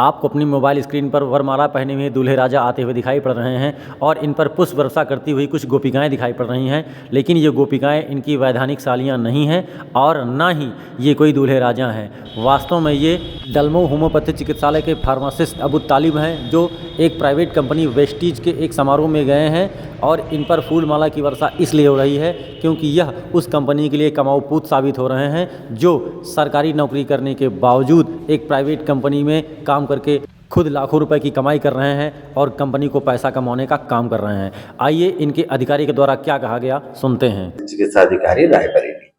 आपको अपनी mobile screen पर वरमाला पहने हुए दूल्हे राजा आते हुए दिखाई पड़ रहे हैं और इन पर पुष्प वर्षा करती हुई कुछ गोपिकाएं दिखाई पड़ रही हैं, लेकिन ये गोपिकाएं इनकी वैधानिक सालियां नहीं हैं और ना ही ये कोई दूल्हे राजा हैं। वास्तव में ये डलमऊ होम्योपैथिक चिकित्सालय के फार्मासिस्ट अबू तालिब हैं, जो एक प्राइवेट कंपनी वेस्टीज के एक समारोह में गए हैं और इन पर फूल माला की वर्षा इसलिए हो रही है क्योंकि यह उस कंपनी के लिए कमाऊ पूत साबित हो रहे हैं, जो सरकारी नौकरी करने के बावजूद एक प्राइवेट कंपनी में काम करके खुद लाखों रुपए की कमाई कर रहे हैं और कंपनी को पैसा कमाने का काम कर रहे हैं। आइए इनके अधिकारी के द्वारा क्या कहा गया सुनते हैं। चिकित्सा अधिकारी रायबरेली।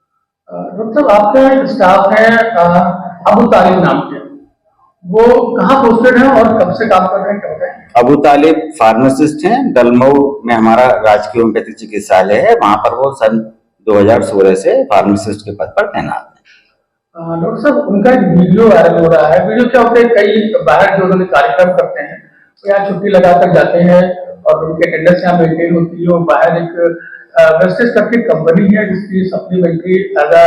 मतलब आपका एक स्टाफ है अबू तालिब नाम के, वो कहाँ पोस्टेड है और कब से काम कर रहे हैं, क्या बताएं? अबू तालिब फार्मासिस्ट हैं, डलमऊ में हमारा राजकीय होम्योपैथिक चिकित्सालय है, वहां पर वो सन 2016 से फार्मासिस्ट के पद पर तैनात है। डॉक्टर साहब, उनका एक वीडियो वायरल हो रहा है। वीडियो क्या होता है, कई बाहर जो उन्होंने कार्यक्रम करते हैं तो यहाँ छुट्टी लगाकर जाते हैं और उनकी अटेंडेंस यहाँ मेंटेन होती है। वो बाहर एक वेस्टेज करके कंपनी है जिसकी सप्लीमेंट्री एज अ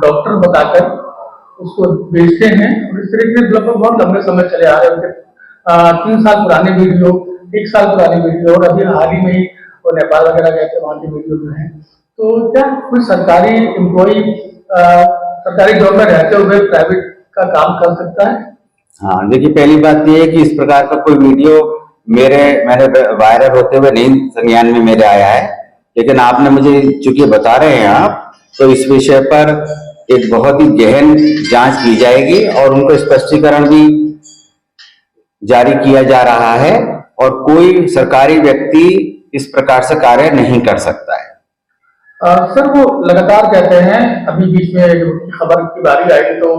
डॉक्टर बताकर उसको बेचते हैं और इस तरह के लगभग बहुत लंबे समय चले आ रहे हैं। उनके 3 साल पुराने वीडियो, 1 साल पुरानी वीडियो और अभी हाल ही में वो नेपाल वगैरह गए थे, वहाँ की वीडियो जो है। तो क्या कोई सरकारी एम्प्लॉई सरकारी जॉब में रहते हुए प्राइवेट का काम कर सकता है? हाँ, देखिए, पहली बात यह है कि इस प्रकार का कोई वीडियो मेरे वायरल होते हुए नहीं संज्ञान में मेरे आया है, लेकिन आपने मुझे चूंकि बता रहे हैं आप, तो इस विषय पर एक बहुत ही गहन जांच की जाएगी और उनको स्पष्टीकरण भी जारी किया जा रहा है और कोई सरकारी व्यक्ति इस प्रकार से कार्य नहीं कर सकता है। सर, वो लगातार कहते हैं, अभी बीच में खबर की बारी आई तो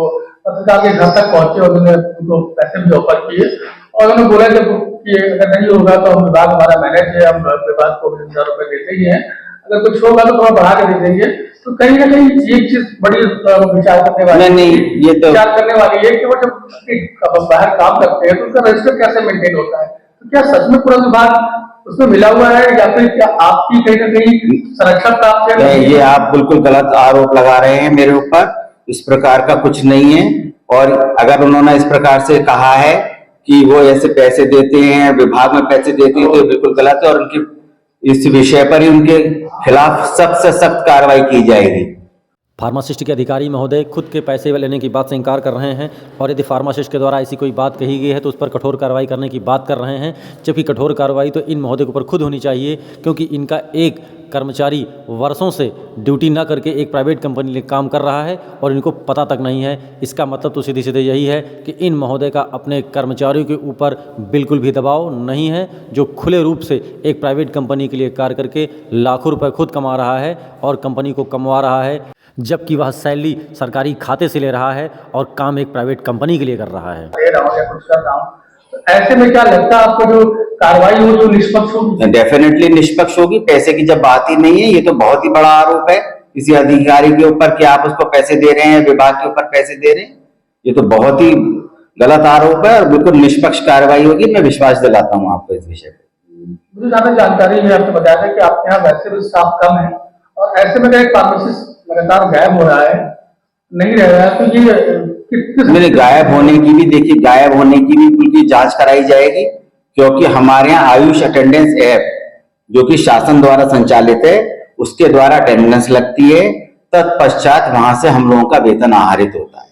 पत्रकार के घर तक पहुंचे और उन्होंने उनको पैसे भी ऑफर किए और उन्होंने बोला कि अगर नहीं होगा तो हम विभाग हमारा मैनेज है, हम विभाग को 20,000 रुपए देते ही हैं, अगर कुछ होगा तो थोड़ा बढ़ा के दे देंगे। तो कहीं ना कहीं ये चीज बड़ी विचार करने वाली विचार करने वाली है कि वो जब बाहर काम करते हैं तो उनका रजिस्टर कैसे मेंटेन होता है। तो क्या सच में पूरा विभाग उसमें मिला हुआ है या फिर क्या आपकी कहीं ना कहीं संरक्षण प्राप्त है? ये आप बिल्कुल गलत आरोप लगा रहे हैं मेरे ऊपर। इस प्रकार का कुछ नहीं है और अगर उन्होंने इस प्रकार से कहा है कि वो ऐसे पैसे देते हैं, विभाग में पैसे देते हैं, तो बिल्कुल गलत है और उनके इस विषय पर ही उनके खिलाफ सख्त से सख्त कार्रवाई की जाएगी। फार्मासिस्ट के अधिकारी महोदय खुद के पैसे लेने की बात से इनकार कर रहे हैं और यदि फार्मासिस्ट के द्वारा ऐसी कोई बात कही गई है तो उस पर कठोर कार्रवाई करने की बात कर रहे हैं, जबकि कठोर कार्रवाई तो इन महोदय के ऊपर खुद होनी चाहिए क्योंकि इनका एक कर्मचारी वर्षों से ड्यूटी न करके एक प्राइवेट कंपनी में काम कर रहा है और इनको पता तक नहीं है। इसका मतलब तो सीधे सीधे यही है कि इन महोदय का अपने कर्मचारियों के ऊपर बिल्कुल भी दबाव नहीं है, जो खुले रूप से एक प्राइवेट कंपनी के लिए कार्य करके लाखों रुपए खुद कमा रहा है और कंपनी को कमवा रहा है, जबकि वह सैलरी सरकारी खाते से ले रहा है और काम एक प्राइवेट कंपनी के लिए कर रहा है। तो ऐसे में क्या लगता है आपको जो कार्रवाई हो जो निष्पक्ष होगी? डेफिनेटली निष्पक्ष होगी। पैसे की जब बात ही नहीं है, ये तो बहुत ही बड़ा आरोप है किसी अधिकारी के ऊपर कि आप उसको पैसे दे रहे हैं, विभाग के ऊपर पैसे दे रहे हैं, ये तो बहुत ही गलत आरोप है और बिल्कुल निष्पक्ष कार्रवाई होगी। मैं विश्वास दिलाता हूँ आपको इस विषय पर। मुझे ज्यादा जानकारी है, आपने बताया था कि आपके यहाँ वैसे भी स्टाफ कम है और ऐसे में एक फार्मासिस्ट लगातार गायब हो रहा है, नहीं रह रहा है, तो ये मेरे गायब होने की भी, देखिए, गायब होने की भी उनकी जांच कराई जाएगी क्योंकि हमारे यहाँ आयुष अटेंडेंस ऐप जो कि शासन द्वारा संचालित है, उसके द्वारा अटेंडेंस लगती है, तत्पश्चात वहां से हम लोगों का वेतन आहरित होता है।